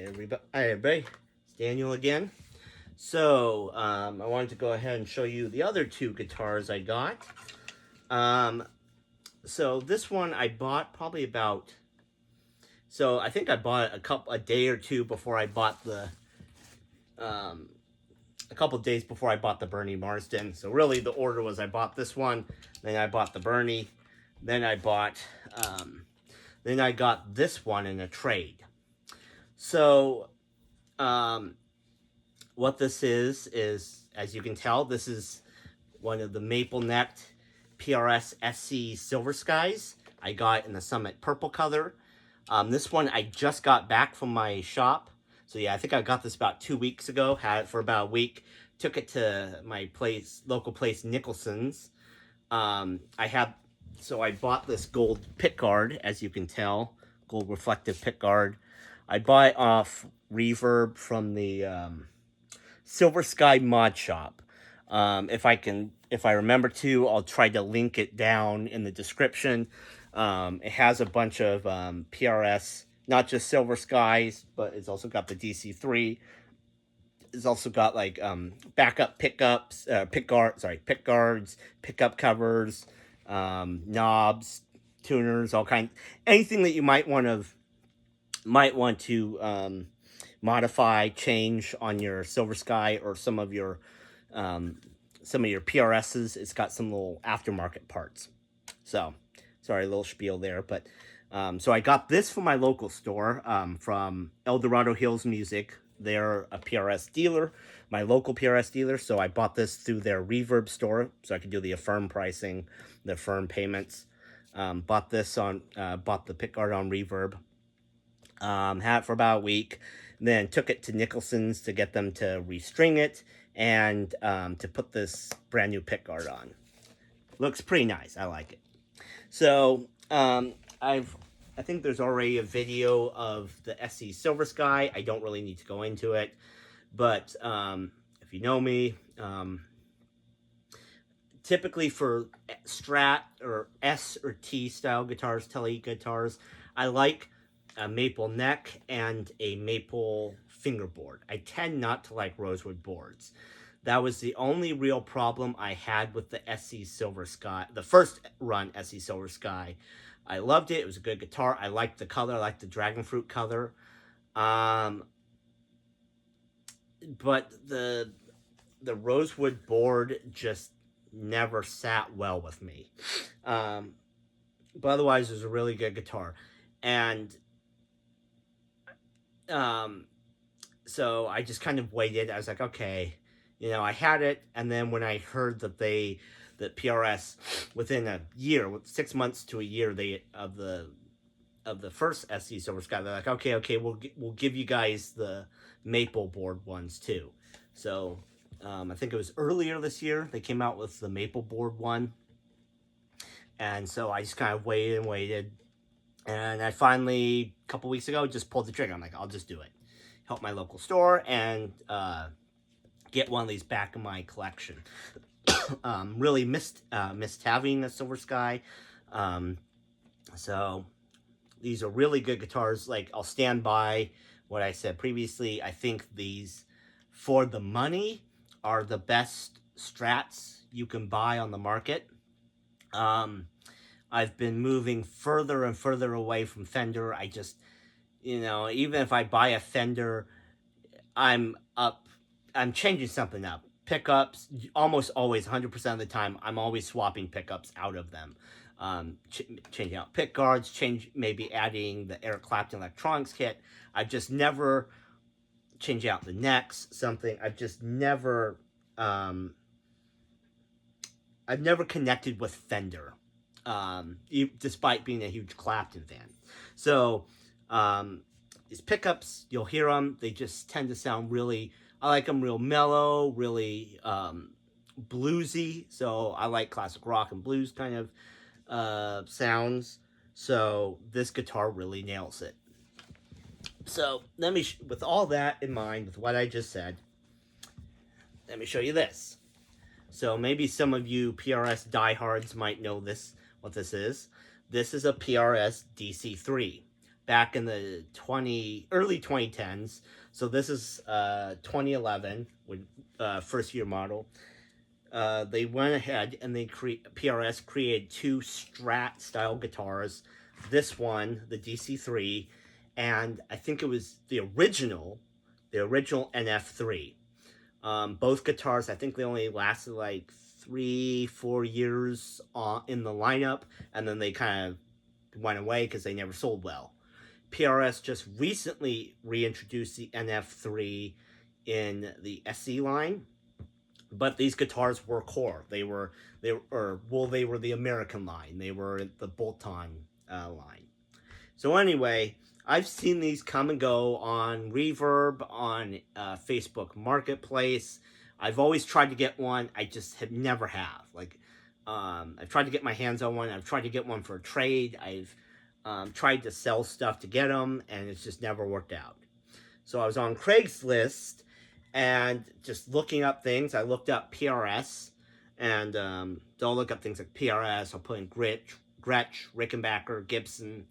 Hi everybody, it's Daniel again. So I wanted to go ahead and show you the other two guitars I got. So this one I bought probably about. So I think I bought a day or two before I bought the. A couple days before I bought the Bernie Marsden. So really, the order was I bought this one, then I bought the Bernie, then I bought. Then I got this one in a trade. So. What this is, as you can tell, this is one of the maple-necked PRS SC Silver Skies. I got in the Summit Purple color. This one I just got back from my shop. So yeah, I think I got this about 2 weeks ago. Had it for about a week. Took it to my local place, Nicholson's. So I bought this gold pickguard, as you can tell. Gold reflective pickguard. I bought it off Reverb from the Silver Sky Mod Shop. If I remember to, I'll try to link it down in the description. It has a bunch of PRS, not just Silver Skies, but it's also got the DC3. It's also got like backup pickups, pick guards, pickup covers, knobs, tuners, all kinds, anything that you might want to modify, change on your Silver Sky or some of your PRSs. It's got some little aftermarket parts. So, sorry, a little spiel there. But so I got this from my local store, from El Dorado Hills Music. They're a PRS dealer, my local PRS dealer. So I bought this through their Reverb store, so I could do the affirm pricing, the affirm payments. Bought the pickguard on Reverb. Had it for about a week, then took it to Nicholson's to get them to restring it and to put this brand new pickguard on. Looks pretty nice. I like it. So I think there's already a video of the SC Silver Sky. I don't really need to go into it, but if you know me, typically for Strat or S or T style guitars, tele guitars, I like a maple neck and a maple fingerboard. I tend not to like rosewood boards. That was the only real problem I had with the SC Silver Sky, the first run SC Silver Sky. I loved it. It was a good guitar. I liked the color. I liked the dragon fruit color. But the rosewood board just never sat well with me. But otherwise, it was a really good guitar. And so I just kind of waited. I was like, okay, I had it. And then when I heard that PRS within a year, 6 months to a year, of the first SC Silver Sky, they're like, okay, we'll give you guys the maple board ones too. So I think it was earlier this year they came out with the maple board one, and so I just kind of waited. And I finally, a couple weeks ago, just pulled the trigger. I'm like, I'll just do it. Help my local store and get one of these back in my collection. Really missed having the Silver Sky. So these are really good guitars. Like, I'll stand by what I said previously. I think these, for the money, are the best Strats you can buy on the market. I've been moving further and further away from Fender. I just, even if I buy a Fender, I'm changing something up. Pickups, almost always, 100% of the time, I'm always swapping pickups out of them. Changing out pick guards, maybe adding the Eric Clapton electronics kit. I've just never changed out the necks, something. I've just never, I've never connected with Fender. Despite being a huge Clapton fan. So these pickups, you'll hear them, they just tend to sound really, I like them real mellow, really bluesy. So I like classic rock and blues kind of sounds. So this guitar really nails it. So let me, with all that in mind, with what I just said, let me show you this. So maybe some of you PRS diehards might know what this is. This is a PRS DC3. back in the early 2010s. So this is 2011, when first year model. They went ahead and PRS created two Strat style guitars. This one, the DC3, and I think it was the original NF3. Both guitars, I think they only lasted like 3-4 years in the lineup, and then they kind of went away because they never sold well. PRS just recently reintroduced the NF3 in the SE line, but these guitars were core. They were the American line. They were the bolt-on line. So anyway, I've seen these come and go on Reverb, on Facebook Marketplace. I've always tried to get one. I just have never have. Like, I've tried to get my hands on one. I've tried to get one for a trade. I've tried to sell stuff to get them, and it's just never worked out. So I was on Craigslist, and just looking up things. I looked up PRS, and I'll look up things like PRS. I'll put in Gretsch, Rickenbacker, Gibson,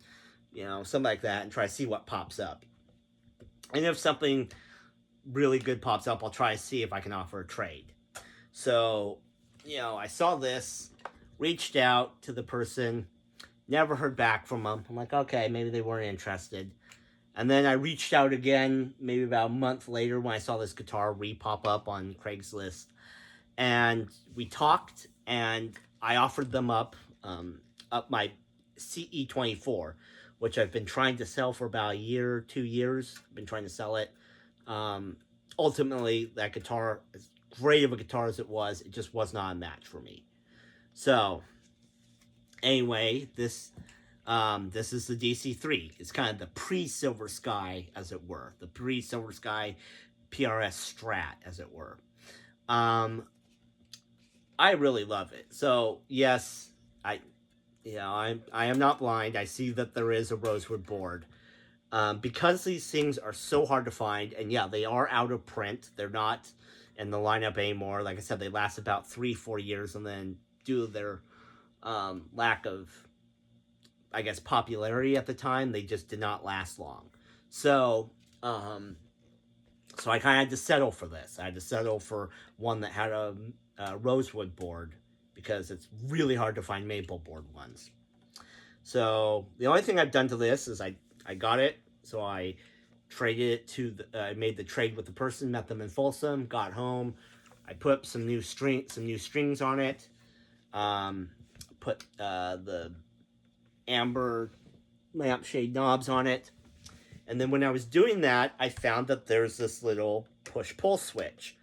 you know, something like that, and try to see what pops up. And if something really good pops up, I'll try to see if I can offer a trade. So, you know, I saw this, reached out to the person, never heard back from them. I'm like, okay, maybe they weren't interested. And then I reached out again, maybe about a month later, when I saw this guitar pop up on Craigslist. And we talked, and I offered them up my CE24, which I've been trying to sell for about a year, 2 years. I've been trying to sell it. Ultimately, that guitar, as great of a guitar as it just was not a match for me. So, anyway, this is the DC3. It's kind of the pre-Silver Sky, as it were. The pre-Silver Sky PRS Strat, as it were. I really love it. So, yes, I am not blind. I see that there is a rosewood board. Because these things are so hard to find, and yeah, they are out of print. They're not in the lineup anymore. Like I said, they last about 3-4 years, and then due to their lack of, I guess, popularity at the time, they just did not last long. So, so I kind of had to settle for this. I had to settle for one that had a rosewood board, because it's really hard to find maple board ones. So the only thing I've done to this is I got it, so I traded it to I made the trade with the person, met them in Folsom, got home, I put up some new strings on it, put the amber lampshade knobs on it, and then when I was doing that, I found that there's this little push-pull switch.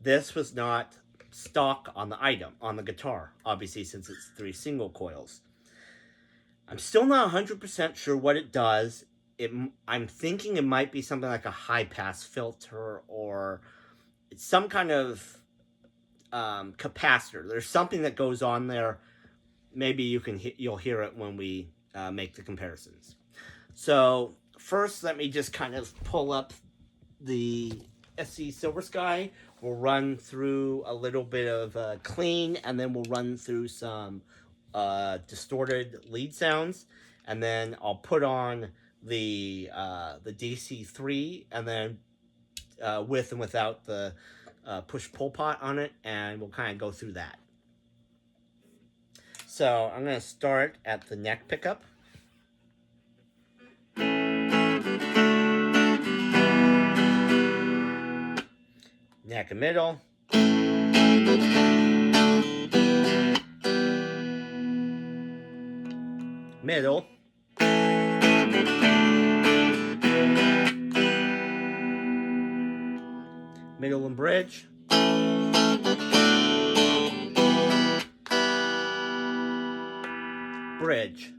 This was not stock on the guitar, obviously, since it's 3 single coils. I'm still not 100% sure what it does. I'm thinking it might be something like a high-pass filter, or it's some kind of capacitor. There's something that goes on there. Maybe you'll hear it when we make the comparisons. So first, let me just kind of pull up the SE Silver Sky. We'll run through a little bit of clean, and then we'll run through some distorted lead sounds, and then I'll put on the DC3, and then with and without the push-pull pot on it, and we'll kind of go through that. So I'm going to start at the neck pickup. Neck and middle. Middle. Middle and bridge. Bridge.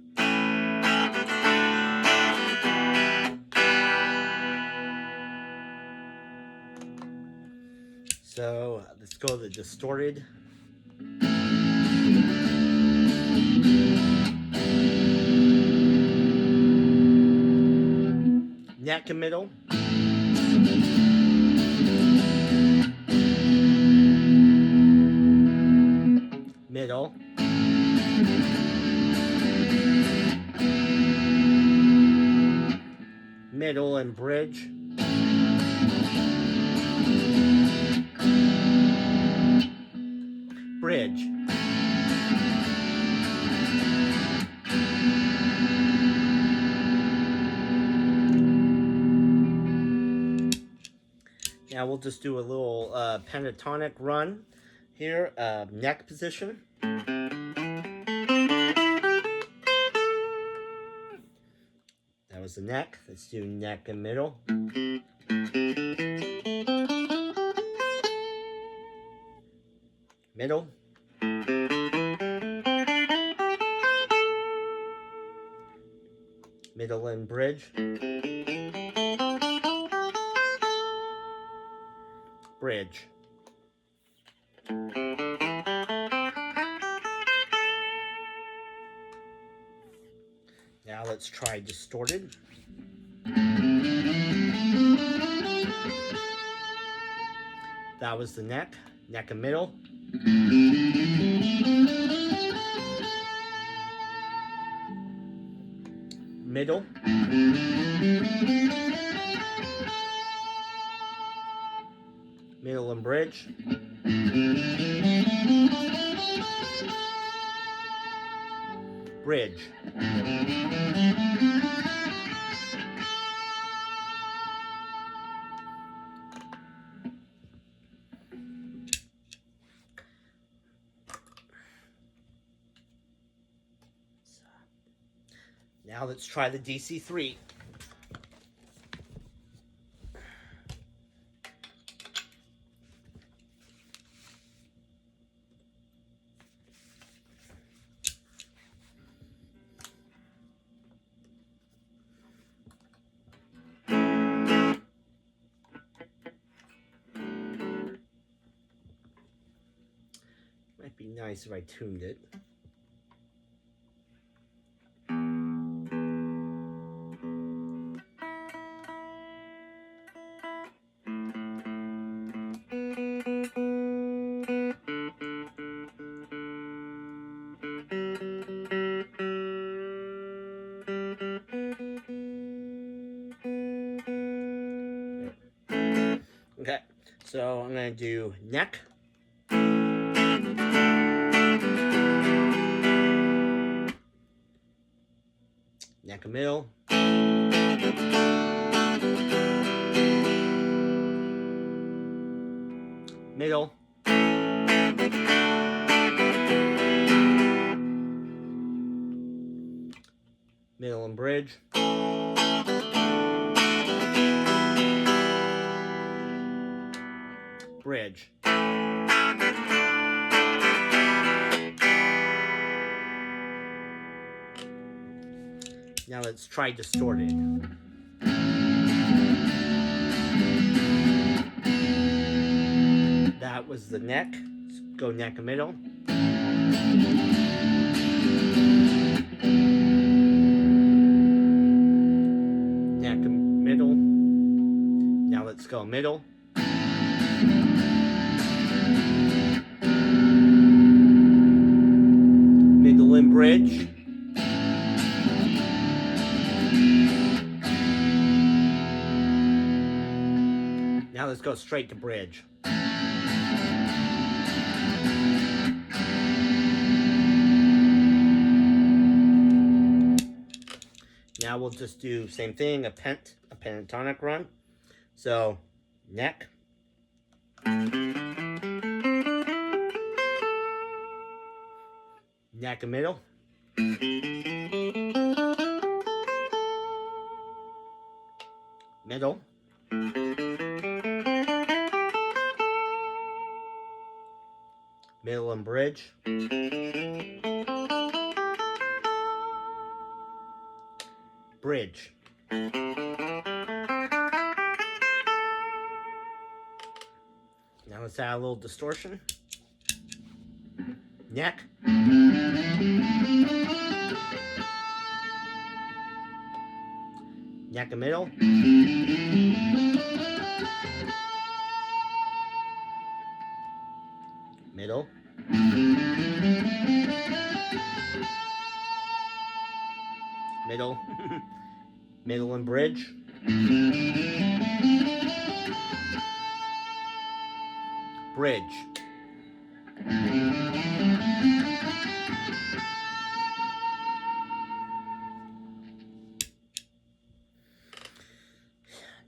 So let's go to the distorted. Neck and middle. Middle. middle and bridge, bridge, now we'll just do a little pentatonic run here, neck position. That was the neck. Let's do neck and middle. Middle. Middle and bridge. Bridge. Now let's try distorted. That was the neck, neck and middle. Middle. Middle and bridge. Bridge. Now let's try the DC3. Might be nice if I tuned it. Okay, so I'm going to do neck. Neck and middle. Middle. Middle and bridge. Bridge. Now let's try distorted. That was the neck. Let's go neck and middle. Neck and middle. Now let's go middle. Middle and bridge. Now let's go straight to bridge. Now we'll just do same thing, a pentatonic run. So neck. Neck and middle. Middle. Middle and bridge. Bridge. Now let's add a little distortion. Neck. Neck and middle. Middle. Middle. Middle and bridge. Bridge.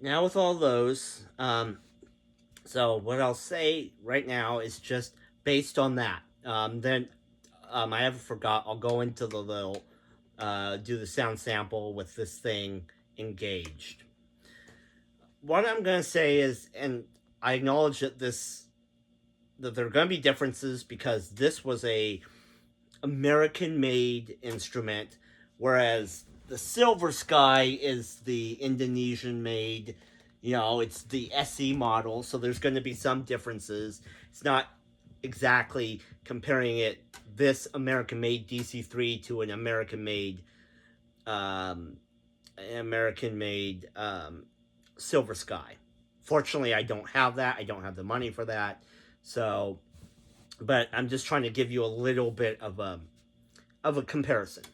Now with all those, so what I'll say right now is just based on that. Then I haven't forgot. I'll go into the little do the sound sample with this thing engaged. What I'm gonna say is, and I acknowledge that there are gonna be differences because this was a American-made instrument, whereas the Silver Sky is the Indonesian-made. It's the SE model, so there's going to be some differences. It's not exactly comparing this American-made DC3 to an American-made Silver Sky. Fortunately, I don't have that. I don't have the money for that. So, but I'm just trying to give you a little bit of a comparison.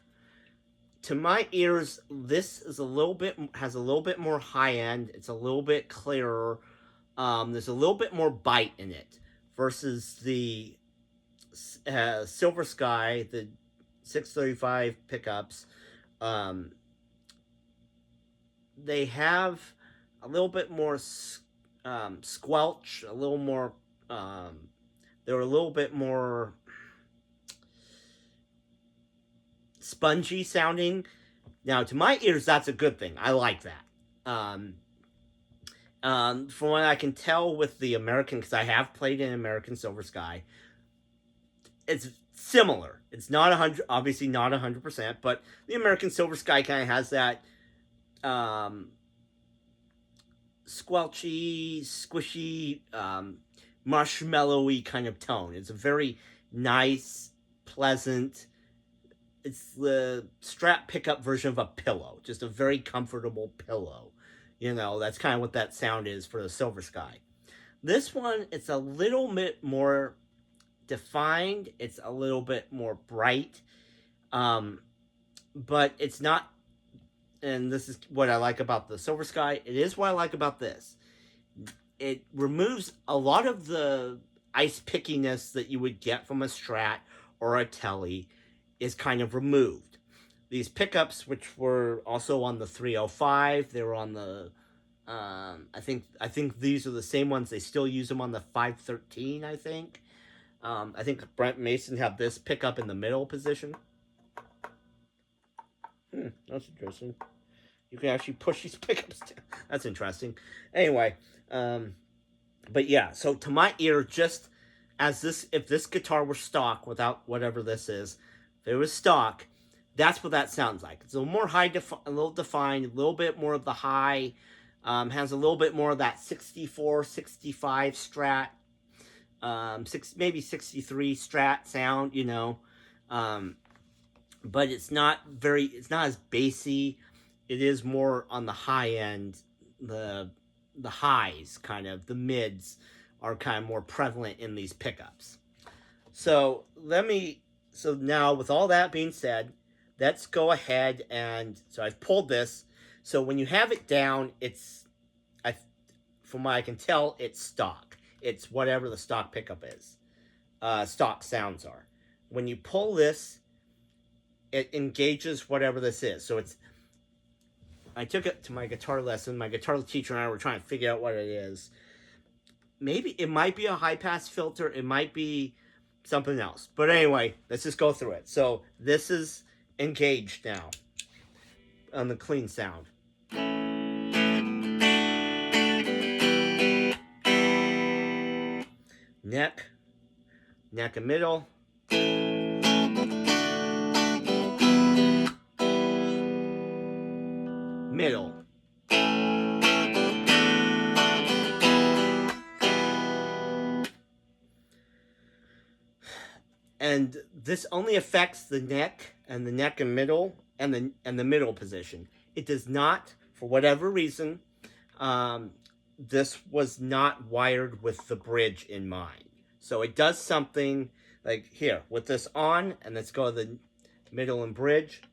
To my ears, this is has a little bit more high end. It's a little bit clearer. There's a little bit more bite in it versus the Silver Sky, the 635 pickups. They have a little bit more squelch, a little more. They're a little bit more spongy sounding. Now, to my ears, that's a good thing. I like that. From what I can tell with the American, because I have played an American Silver Sky, it's similar. It's not 100, obviously not 100%, but the American Silver Sky kind of has that squelchy, squishy, marshmallowy kind of tone. It's a very nice, pleasant. It's the Strat pickup version of a pillow, just a very comfortable pillow. That's kind of what that sound is for the Silver Sky. This one, it's a little bit more defined. It's a little bit more bright, but it's not. And this is what I like about the Silver Sky. It is what I like about this. It removes a lot of the ice pickiness that you would get from a Strat or a Tele. Is kind of removed. These pickups, which were also on the 305, they were on the I think these are the same ones. They still use them on the 513. I think Brent Mason had this pickup in the middle position. That's interesting. You can actually push these pickups down. That's interesting. Anyway, but yeah. So to my ear, just as if this guitar were stock without whatever this is. If it was stock, that's what that sounds like. It's a little more a little defined, a little bit more of the high, has a little bit more of that 64, 65 Strat, maybe 63 Strat sound, but it's not as bassy. It is more on the high end. The highs, kind of, the mids are kind of more prevalent in these pickups. So So now, with all that being said, let's go ahead so I've pulled this. So when you have it down, from what I can tell, it's stock. It's whatever the stock pickup is. Stock sounds are. When you pull this, it engages whatever this is. So I took it to my guitar lesson. My guitar teacher and I were trying to figure out what it is. Maybe it might be a high pass filter. It might be something else. But anyway, let's just go through it. So this is engaged now on the clean sound. Neck and middle. Middle. And this only affects the neck and middle and the middle position. It does not, for whatever reason, this was not wired with the bridge in mind. So it does something like here with this on, and let's go to the middle and bridge.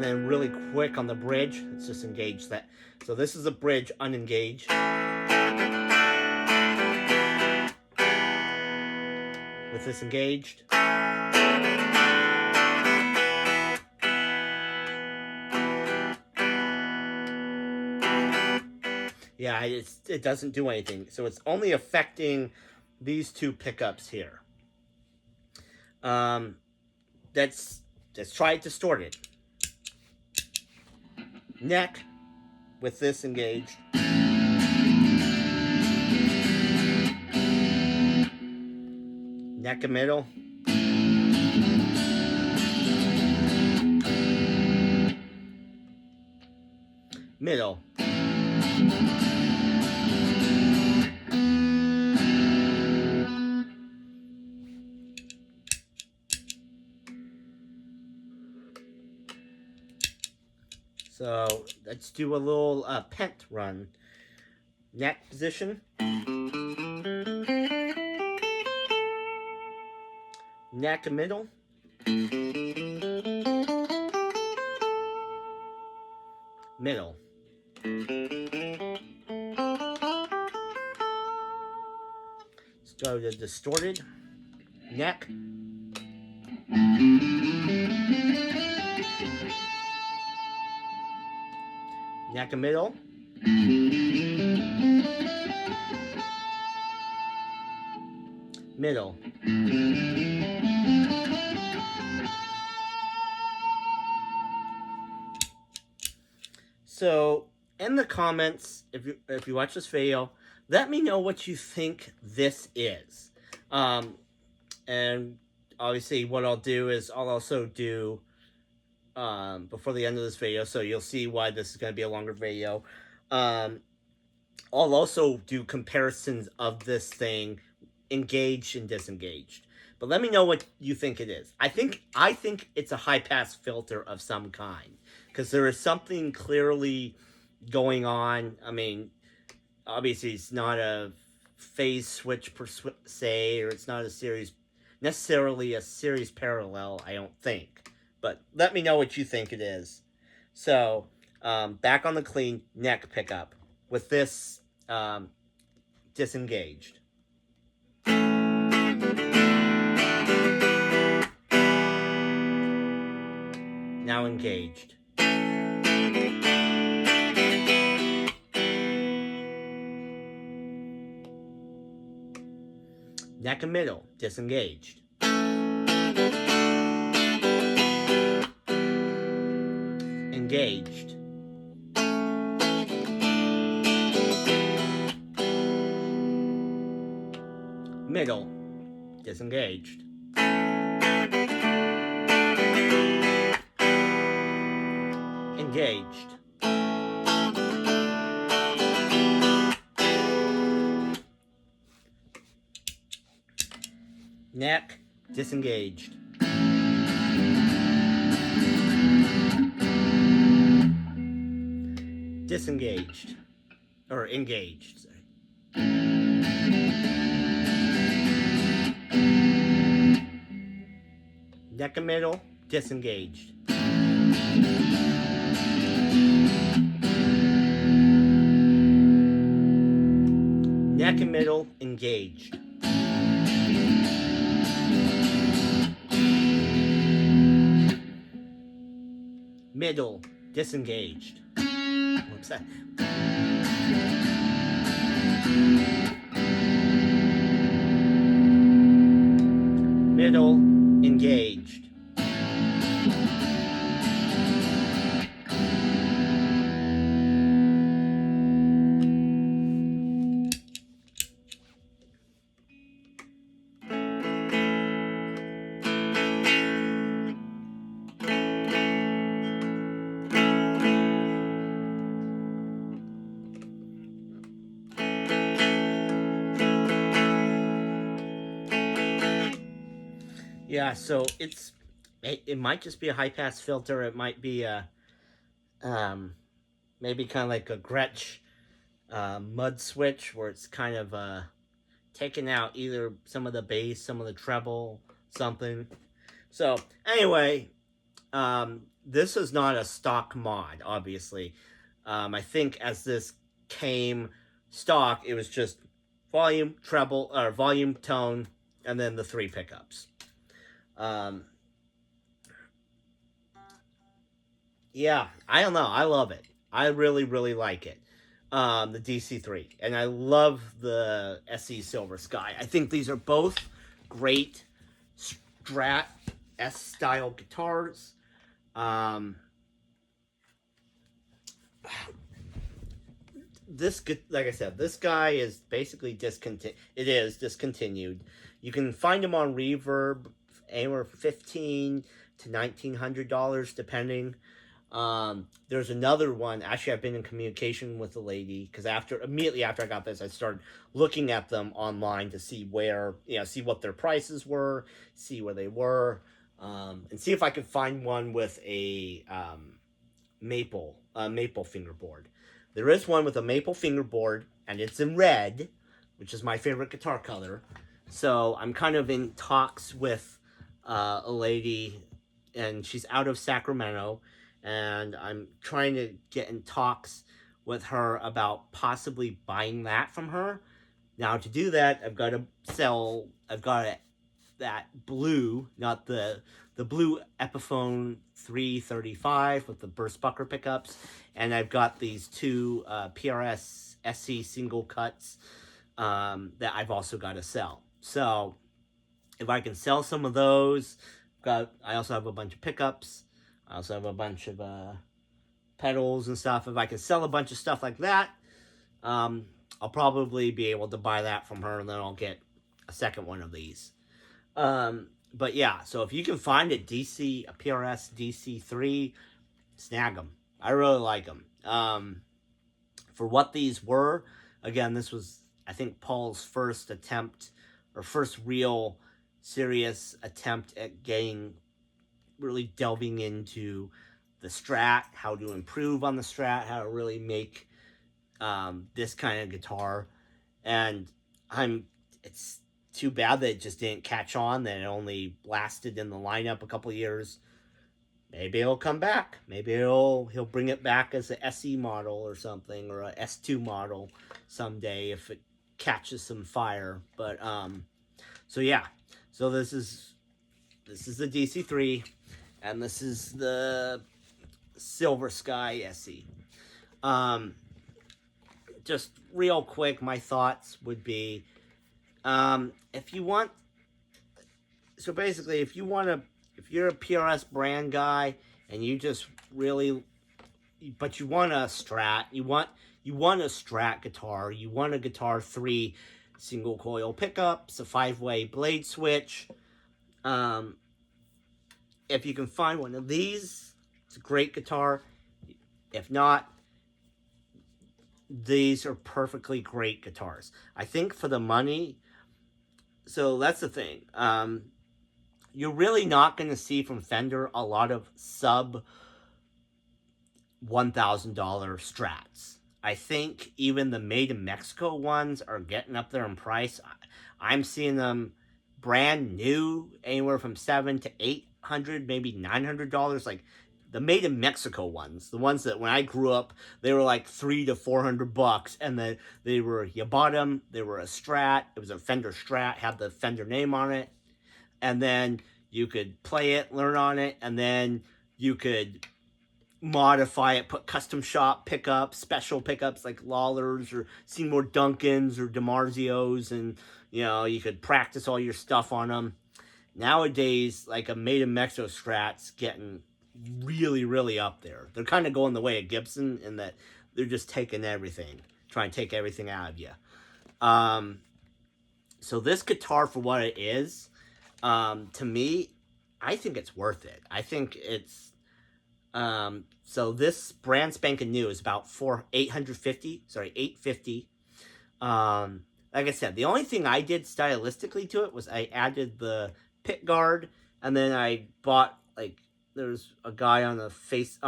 And then really quick on the bridge, let's just engage that. So this is a bridge unengaged. With this engaged. Yeah, it doesn't do anything. So it's only affecting these two pickups here. Let's try it distorted. Neck with this engaged. Neck and middle. Middle. So let's do a little pent run. Neck position. Neck and middle. Middle. Let's go to distorted. Neck. Neck and middle. Middle. So in the comments, if you watch this video, let me know what you think this is. And obviously what I'll do is I'll also do before the end of this video, so you'll see why this is going to be a longer video. I'll also do comparisons of this thing engaged and disengaged. But let me know what you think it is. I think it's a high pass filter of some kind, because there is something clearly going on. I mean, obviously it's not a phase switch per se, or it's not necessarily a series parallel, I don't think. But let me know what you think it is. So, back on the clean neck pickup with this disengaged. Now engaged. Neck and middle, disengaged. Engaged. Middle, disengaged. Engaged. Neck, disengaged. Disengaged. Or engaged, sorry. Neck and middle, disengaged. Neck and middle, engaged. Middle, disengaged. What's that? Middle, engaged. Yeah, so it might just be a high pass filter. It might be a maybe kind of like a Gretsch mud switch, where it's kind of taking out either some of the bass, some of the treble, something. So anyway, this is not a stock mod, obviously. I think as this came stock, it was just volume, treble, or volume, tone, and then the 3 pickups. Um, yeah, I don't know. I love it. I really, really like it. The DC3. And I love the SE Silver Sky. I think these are both great Strat S style guitars. Um, this, like I said, this guy is basically discontinued. It is discontinued. You can find him on Reverb anywhere $1,500 to $1,900 depending. There's another one. Actually, I've been in communication with the lady because immediately after I got this, I started looking at them online to see see what their prices were, see where they were, and see if I could find one with a maple fingerboard. There is one with a maple fingerboard, and it's in red, which is my favorite guitar color. So I'm kind of in talks with a lady, and she's out of Sacramento, and I'm trying to get in talks with her about possibly buying that from her. Now, to do that, I've got that blue, not the blue Epiphone 335 with the burst bucker pickups, and I've got these two PRS SC single cuts that I've also got to sell. So if I can sell some of those, I also have a bunch of pickups. I also have a bunch of pedals and stuff. If I can sell a bunch of stuff like that, I'll probably be able to buy that from her, and then I'll get a second one of these. But yeah, so if you can find a PRS DC3, snag them. I really like them. For what these were, again, this was, I think, Paul's first attempt, or first real serious attempt at really delving into the Strat, how to improve on the Strat, how to really make this kind of guitar. And it's too bad that it just didn't catch on, that it only lasted in the lineup a couple of years. Maybe it'll come back. Maybe he'll bring it back as an SE model or something, or a S2 model someday if it catches some fire. But so yeah, so this is the DC3, and this is the Silver Sky SE. Just real quick, my thoughts would be, if you want, so basically, if you're a PRS brand guy and you just really, but you want a Strat, you want a Strat guitar, you want a guitar 3 single coil pickups, a 5-way blade switch. If you can find one of these, it's a great guitar. If not, these are perfectly great guitars. I think for the money, so that's the thing. You're really not going to see from Fender a lot of sub $1,000 Strats. I think even the made in Mexico ones are getting up there in price. I'm seeing them brand new anywhere from $700 to $800, maybe $900. Like the made in Mexico ones, the ones that when I grew up, they were like $300 to $400, and then you bought them. They were a Strat. It was a Fender Strat, had the Fender name on it, and then you could play it, learn on it, and then you could modify it, put custom shop pickups, special pickups like Lawlers or Seymour Duncans or DiMarzios, and you could practice all your stuff on them. Nowadays, like a made in Mexico Strat's getting really, really up there. They're kind of going the way of Gibson in that they're just taking everything, trying to take everything out of you. So this guitar, for what it is, to me, I think it's worth it. I think it's so this brand spanking new is about $850. Like I said, the only thing I did stylistically to it was I added the pit guard, and then I bought, like, there's a guy on the PRS,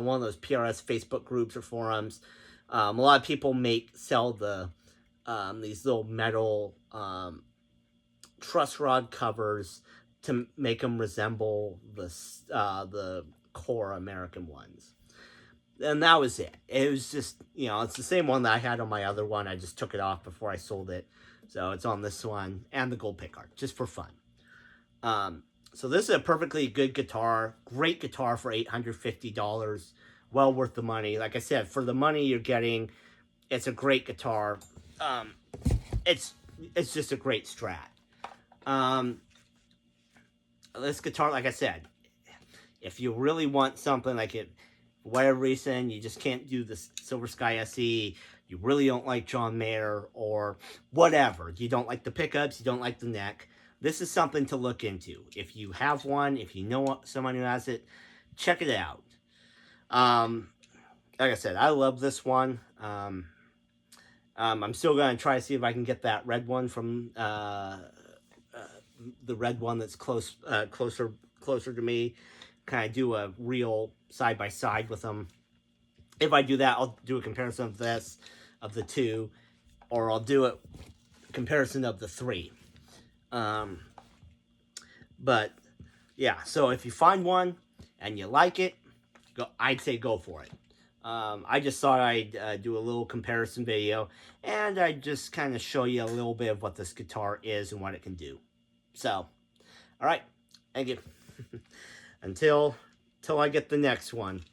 one of those PRS Facebook groups or forums. A lot of people sell the these little metal truss rod covers to make them resemble the core American ones. And that was it. It was just, you know, it's the same one that I had on my other one. I just took it off before I sold it. So it's on this one and the gold pick art, just for fun. So this is a perfectly good guitar. Great guitar for $850. Well worth the money. Like I said, for the money you're getting, it's a great guitar. It's just a great Strat. This guitar, like I said, if you really want something like it, for whatever reason, you just can't do the Silver Sky SE, you really don't like John Mayer, or whatever, you don't like the pickups, you don't like the neck, this is something to look into. If you have one, if you know someone who has it, check it out. Like I said, I love this one. I'm still going to try to see if I can get that red one from the red one that's closer to me. Kind of do a real side-by-side with them. If I do that, I'll do a comparison of this, of the two, or I'll do a comparison of the three. But yeah, so if you find one and you like it, I'd say go for it. I just thought I'd do a little comparison video, and I'd just kind of show you a little bit of what this guitar is and what it can do. So, all right, thank you. Until I get the next one.